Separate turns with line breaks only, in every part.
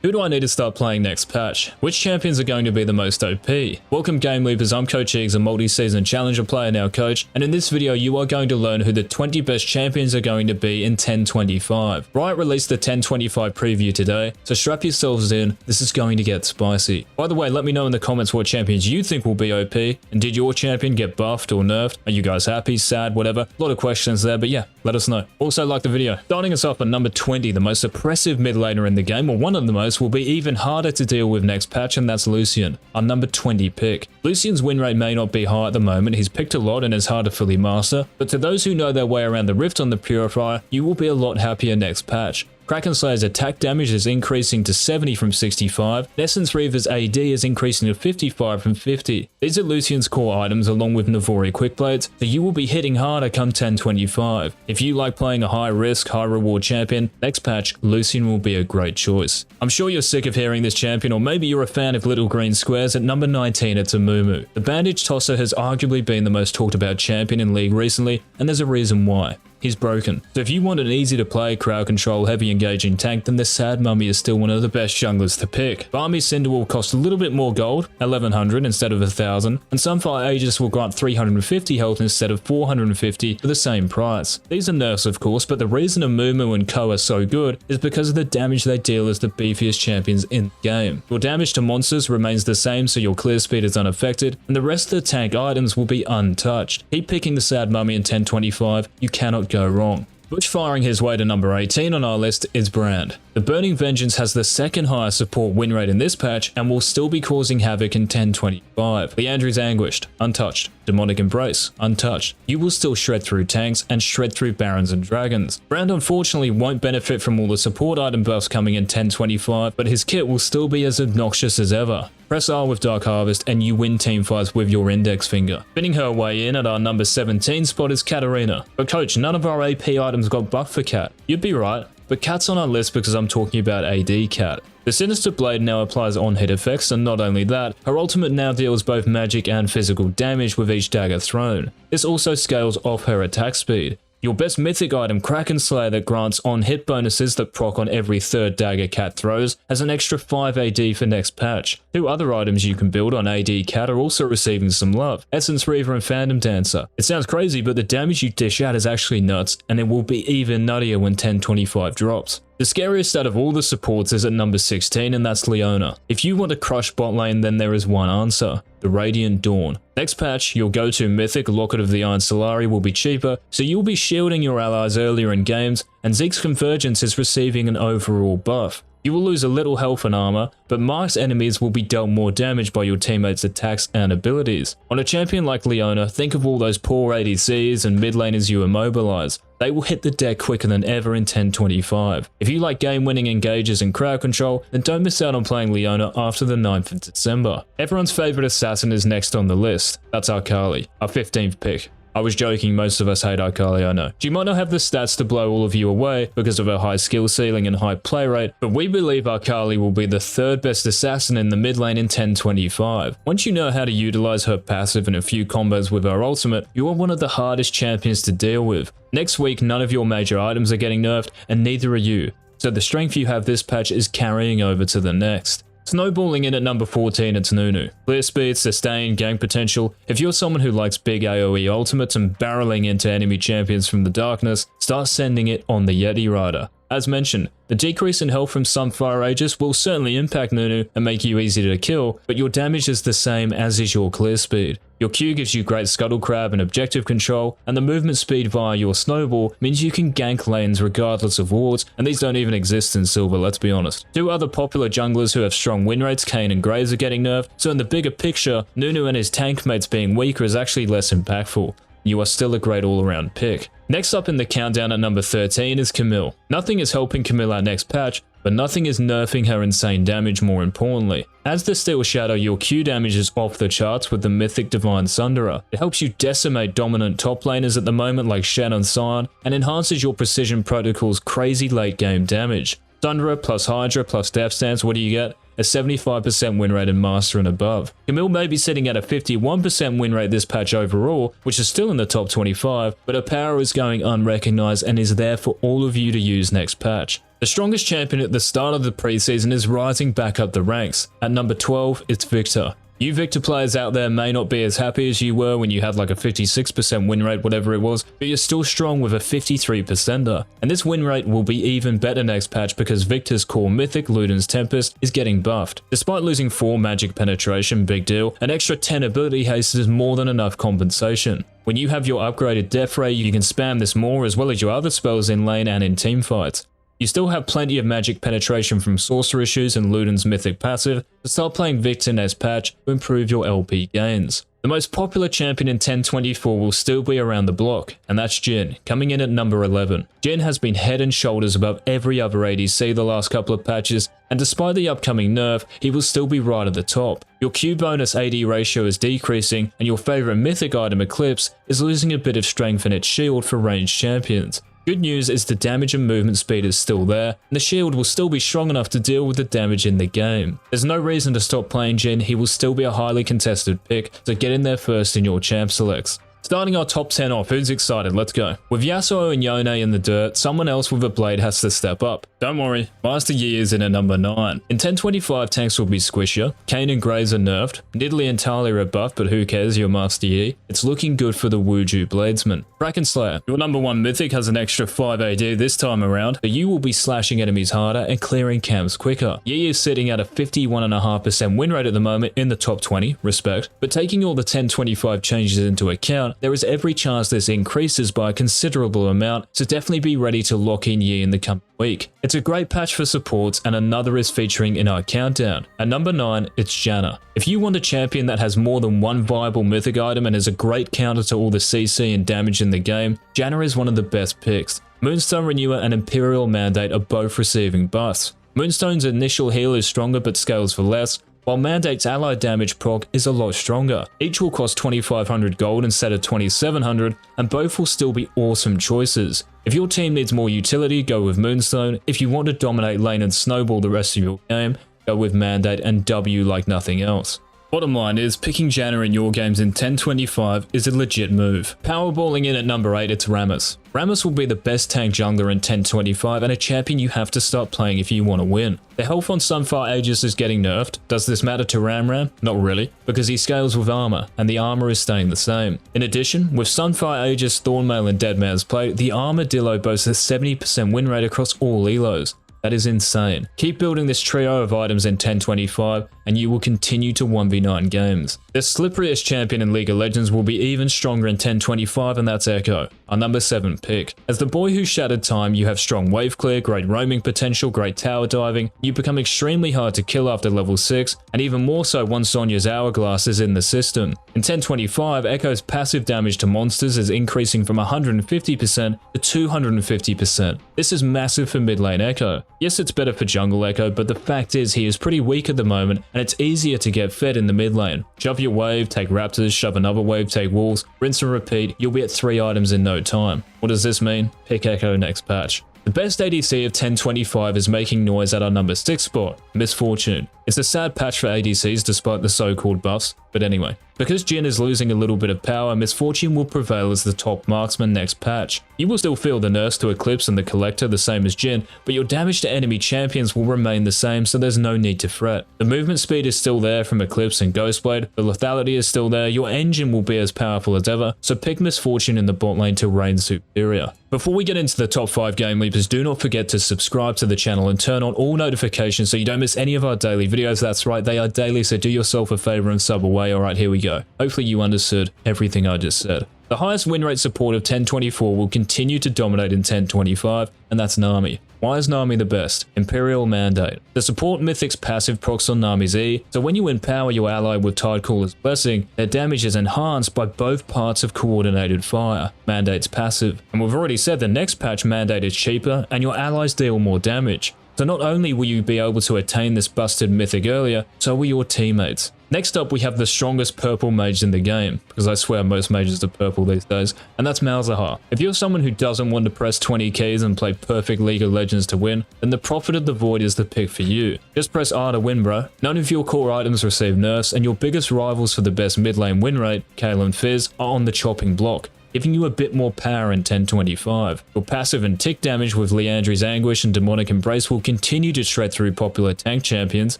Who do I need to start playing next patch? Which champions are going to be the most OP? Welcome GameLeapers, I'm KHA'ZIX, a multi-season challenger player now coach, and in this video you are going to learn who the 20 best champions are going to be in 1025. Riot released the 1025 preview today, so strap yourselves in, this is going to get spicy. By the way, let me know in the comments what champions you think will be OP, and did your champion get buffed or nerfed? Are you guys happy, sad, whatever? A lot of questions there, but yeah, let us know. Also like the video. Starting us off at number 20, the most oppressive mid laner in the game, or one of the most, will be even harder to deal with next patch, and that's LUCIAN, our number 20 pick. LUCIAN's win rate may not be high at the moment, he's picked a lot and is hard to fully master, but to those who know their way around the rift on the Purifier, you will be a lot happier next patch. Kraken Slayer's attack damage is increasing to 70 from 65, Essence Reaver's AD is increasing to 55 from 50. These are LUCIAN's core items along with Navori Quickblades, so you will be hitting harder come 1025. If you like playing a high risk, high reward champion, next patch, LUCIAN will be a great choice. I'm sure you're sick of hearing this champion, or maybe you're a fan of little green squares. At number 19 it's Amumu. The Bandage Tosser has arguably been the most talked about champion in League recently, and there's a reason why. He's broken. So if you want an easy to play, crowd control, heavy engaging tank, then the Sad Mummy is still one of the best junglers to pick. Barmy Cinder will cost a little bit more gold, 1100 instead of 1000, and Sunfire Aegis will grant 350 health instead of 450 for the same price. These are nerfs of course, but the reason Amumu and Co are so good is because of the damage they deal as the beefiest champions in the game. Your damage to monsters remains the same, so your clear speed is unaffected, and the rest of the tank items will be untouched. Keep picking the Sad Mummy in 1025, you cannot go wrong. Bushfiring his way to number 18 on our list is Brand. The Burning Vengeance has the second highest support win rate in this patch and will still be causing havoc in 1025. Leandri's Anguished, untouched. Demonic Embrace, untouched. You will still shred through tanks and shred through barons and dragons. Brand unfortunately won't benefit from all the support item buffs coming in 1025, but his kit will still be as obnoxious as ever. Press R with Dark Harvest and you win teamfights with your index finger. Spinning her way in at our number 17 spot is KATARINA. But coach, none of our AP items got buffed for Cat. You'd be right, but Cat's on our list because I'm talking about AD Cat. The Sinister Blade now applies on-hit effects, and not only that, her ultimate now deals both magic and physical damage with each dagger thrown. This also scales off her attack speed. Your best mythic item, Kraken Slayer, that grants on-hit bonuses that proc on every third dagger Cat throws, has an extra 5 AD for next patch. Two other items you can build on AD Cat are also receiving some love, Essence Reaver and Phantom Dancer. It sounds crazy, but the damage you dish out is actually nuts, and it will be even nuttier when 1025 drops. The scariest out of all the supports is at number 16, and that's Leona. If you want to crush bot lane, then there is one answer: the Radiant Dawn. Next patch, your go-to mythic, Locket of the Iron Solari, will be cheaper, so you'll be shielding your allies earlier in games, and Zeke's Convergence is receiving an overall buff. You will lose a little health and armor, but marked enemies will be dealt more damage by your teammates' attacks and abilities. On a champion like Leona, think of all those poor ADCs and mid laners you immobilize. They will hit the deck quicker than ever in 1025. If you like game-winning engages and crowd control, then don't miss out on playing Leona after the 9th of December. Everyone's favorite assassin is next on the list. That's AKALI, our 15th pick. I was joking, most of us hate AKALI, I know. She might not have the stats to blow all of you away because of her high skill ceiling and high play rate, but we believe AKALI will be the third best assassin in the mid lane in 1025. Once you know how to utilize her passive and a few combos with her ultimate, you are one of the hardest champions to deal with. Next week, none of your major items are getting nerfed, and neither are you, so the strength you have this patch is carrying over to the next. Snowballing in at number 14, it's NUNU. Clear speed, sustain, gank potential. If you're someone who likes big AoE ultimates and barreling into enemy champions from the darkness, start sending it on the Yeti Rider. As mentioned, the decrease in health from Sunfire Aegis will certainly impact NUNU and make you easy to kill, but your damage is the same as is your clear speed. Your Q gives you great scuttle crab and objective control, and the movement speed via your snowball means you can gank lanes regardless of wards, and these don't even exist in silver, let's be honest. Two other popular junglers who have strong win rates, Kayn and Graves, are getting nerfed, so in the bigger picture, NUNU and his tank mates being weaker is actually less impactful. You are still a great all-around pick. Next up in the countdown at number 13 is CAMILLE. Nothing is helping CAMILLE out next patch, but nothing is nerfing her insane damage more importantly. As the Steel Shadow, your Q damage is off the charts with the mythic Divine Sunderer. It helps you decimate dominant top laners at the moment like Shen and Sion, and enhances your Precision Protocol's crazy late game damage. Sunderer plus Hydra plus Death Stance, what do you get? A 75% win rate in Master and above. CAMILLE may be sitting at a 51% win rate this patch overall, which is still in the top 25, but her power is going unrecognized and is there for all of you to use next patch. The strongest champion at the start of the preseason is rising back up the ranks. At number 12, it's VIKTOR. You VIKTOR players out there may not be as happy as you were when you had like a 56% win rate, whatever it was, but you're still strong with a 53%er. And this win rate will be even better next patch because VIKTOR's core mythic, Luden's Tempest, is getting buffed. Despite losing 4 magic penetration, big deal, an extra 10 ability haste is more than enough compensation. When you have your upgraded death ray, you can spam this more as well as your other spells in lane and in teamfights. You still have plenty of magic penetration from Sorcerer Shoes and Luden's mythic passive, so start playing VIKTOR next patch to improve your LP gains. The most popular champion in 1024 will still be around the block, and that's JHIN, coming in at number 11. JHIN has been head and shoulders above every other ADC the last couple of patches, and despite the upcoming nerf, he will still be right at the top. Your Q bonus AD ratio is decreasing, and your favorite mythic item Eclipse is losing a bit of strength in its shield for ranged champions. Good news is the damage and movement speed is still there, and the shield will still be strong enough to deal with the damage in the game. There's no reason to stop playing JHIN, he will still be a highly contested pick, so get in there first in your champ selects. Starting our top 10 off, who's excited? Let's go. With Yasuo and Yone in the dirt, someone else with a blade has to step up. Don't worry, Master Yi is in at number 9. In 1025, tanks will be squishier, Kayn and Graves are nerfed, Nidalee and Talia are buffed, but who cares, you're Master Yi. It's looking good for the Wuju Bladesman. Brakenslayer, your number 1 mythic has an extra 5 AD this time around, but you will be slashing enemies harder and clearing camps quicker. Yi is sitting at a 51.5% win rate at the moment in the top 20, respect, but taking all the 1025 changes into account, there is every chance this increases by a considerable amount, so definitely be ready to lock in Yi in the coming week. It's a great patch for supports, and another is featuring in our countdown. At number 9, it's Janna. If you want a champion that has more than one viable mythic item and is a great counter to all the CC and damage in the game, Janna is one of the best picks. Moonstone Renewer and Imperial Mandate are both receiving buffs. Moonstone's initial heal is stronger but scales for less, while Mandate's allied damage proc is a lot stronger. Each will cost 2500 gold instead of 2700, and both will still be awesome choices. If your team needs more utility, go with Moonstone. If you want to dominate lane and snowball the rest of your game, go with Mandate and W like nothing else. Bottom line is, picking Janna in your games in 1025 is a legit move. Powerballing in at number 8, it's RAMUS. RAMUS will be the best tank jungler in 1025 and a champion you have to start playing if you want to win. The health on Sunfire Aegis is getting nerfed. Does this matter to Ram? Not really, because he scales with armor, and the armor is staying the same. In addition, with Sunfire Aegis, Thornmail and Deadman's Plate, the armor Dillo boasts a 70% win rate across all elos. That is insane. Keep building this trio of items in 1025 and you will continue to 1v9 games. The slipperiest champion in League of Legends will be even stronger in 1025 and that's Echo, our number 7 pick. As the boy who shattered time, you have strong wave clear, great roaming potential, great tower diving, you become extremely hard to kill after level 6 and even more so once Sonya's hourglass is in the system. In 1025, Echo's passive damage to monsters is increasing from 150% to 250%. This is massive for mid lane Echo. Yes, it's better for jungle Echo, but the fact is he is pretty weak at the moment and it's easier to get fed in the mid lane. Shove your wave, take raptors, shove another wave, take wolves, rinse and repeat, you'll be at 3 items in no time. What does this mean? Pick Echo next patch. The best ADC of 1025 is making noise at our number 6 spot, Misfortune. It's a sad patch for ADCs despite the so-called buffs, but anyway. Because JHIN is losing a little bit of power, Misfortune will prevail as the top marksman next patch. You will still feel the nerfs to Eclipse and the Collector the same as JHIN, but your damage to enemy champions will remain the same, so there's no need to fret. The movement speed is still there from Eclipse and Ghostblade, the lethality is still there, your engine will be as powerful as ever, so pick Misfortune in the bot lane to reign superior. Before we get into the top 5 game leapers, do not forget to subscribe to the channel and turn on all notifications so you don't miss any of our daily videos. That's right, they are daily, so do yourself a favor and sub away. Alright, here we go. Hopefully you understood everything I just said. The highest win rate support of 1024 will continue to dominate in 1025, and that's NAMI. Why is NAMI the best? Imperial Mandate. The support mythic's passive procs on NAMI's E, so when you empower your ally with Tidecaller's Blessing, their damage is enhanced by both parts of coordinated fire. Mandate's passive. And we've already said the next patch Mandate is cheaper, and your allies deal more damage. So not only will you be able to attain this busted mythic earlier, so will your teammates. Next up we have the strongest purple mage in the game, because I swear most mages are purple these days, and that's Malzahar. If you're someone who doesn't want to press 20 keys and play perfect League of Legends to win, then the Prophet of the Void is the pick for you. Just press R to win, bro. None of your core items receive nerfs, and your biggest rivals for the best mid lane win rate, Kayle and FIZZ, are on the chopping block. giving you a bit more power in 1025. Your passive and tick damage with Liandry's Anguish and Demonic Embrace will continue to shred through popular tank champions,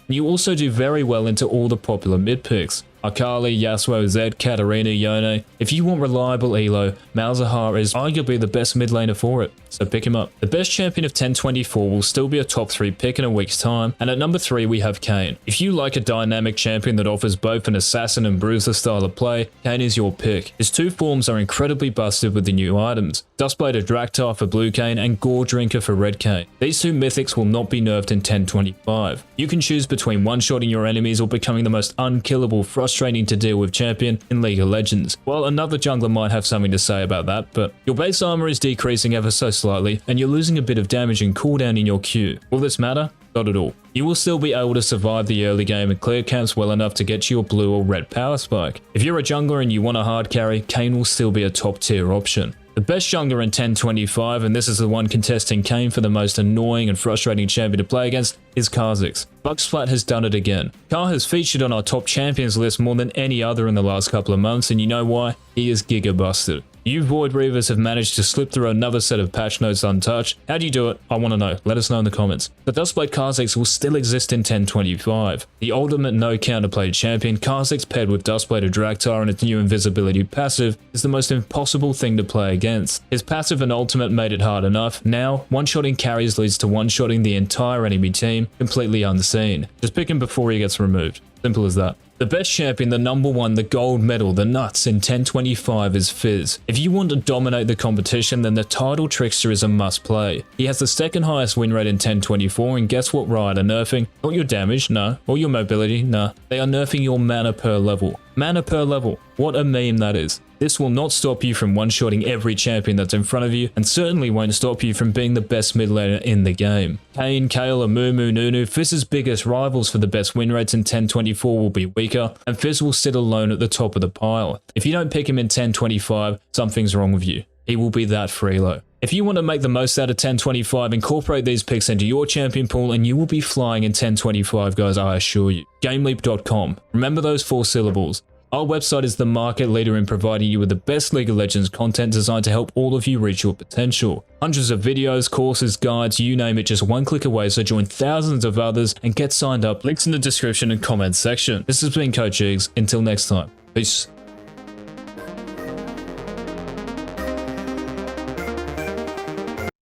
and you also do very well into all the popular mid picks. AKALI, Yasuo, Zed, KATARINA, LEONA. If you want reliable elo, Malzahar is arguably the best mid laner for it, so pick him up. The best champion of 1024 will still be a top 3 pick in a week's time, and at number 3 we have Kayn. If you like a dynamic champion that offers both an assassin and bruiser style of play, Kayn is your pick. His 2 forms are incredibly busted with the new items, Duskblade Draktar for blue Kayn and Gore Drinker for red Kayn. These 2 mythics will not be nerfed in 1025. You can choose between one-shotting your enemies or becoming the most unkillable, frustrating to deal with champion in League of Legends. Well, another jungler might have something to say about that, but your base armor is decreasing ever so slightly, and you're losing a bit of damage and cooldown in your Q. Will this matter? Not at all. You will still be able to survive the early game and clear camps well enough to get you your blue or red power spike. If you're a jungler and you want a hard carry, Kayn will still be a top tier option. The best jungler in 1025, and this is the one contesting Kayn for the most annoying and frustrating champion to play against, is KHA'ZIX. Bugsflat has done it again. Kah has featured on our top champions list more than any other in the last couple of months, and you know why? He is giga busted. You Void Reavers have managed to slip through another set of patch notes untouched. How do you do it? I want to know. Let us know in the comments. The Duskblade KHA'ZIX will still exist in 1025. The ultimate no counterplay champion, KHA'ZIX paired with Duskblade Draktar and its new invisibility passive is the most impossible thing to play against. His passive and ultimate made it hard enough. Now, one-shotting carries leads to one-shotting the entire enemy team completely unseen. Just pick him before he gets removed. Simple as that. The best champion, the number 1, the gold medal, the nuts in 1025 is FIZZ. If you want to dominate the competition, then the title Trickster is a must play. He has the 2nd highest win rate in 1024, and guess what Riot are nerfing? Not your damage, no. Or your mobility, no. They are nerfing your mana per level. Mana per level. What a meme that is. This will not stop you from one-shotting every champion that's in front of you, and certainly won't stop you from being the best mid laner in the game. Kayn, Kayle, Amumu, NUNU, FIZZ's biggest rivals for the best win rates in 1024 will be weaker, and FIZZ will sit alone at the top of the pile. If you don't pick him in 1025, something's wrong with you. He will be that freelo. If you want to make the most out of 1025, incorporate these picks into your champion pool and you will be flying in 1025, guys, I assure you. GameLeap.com. Remember those 4 syllables. Our website is the market leader in providing you with the best League of Legends content designed to help all of you reach your potential. Hundreds of videos, courses, guides, you name it, just one click away, so join thousands of others and get signed up. Links in the description and comments section. This has been KHA'ZIX. Until next time. Peace.